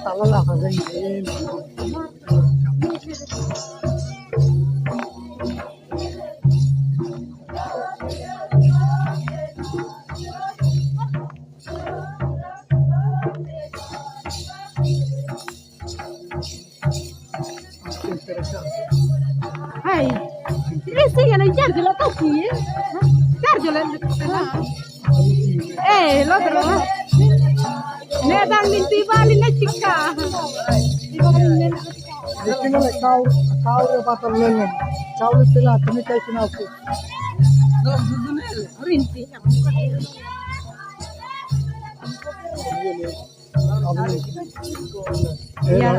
তালা লাগা যায় Hai, ese ya no yardo la toki, yardo la. Lo otro. Ne dang minti bali na chika. এখানে কাউরে পাতাল লেলেন চাউলের তেলা তুমি খাইছো না আজকে Rinti. Ya,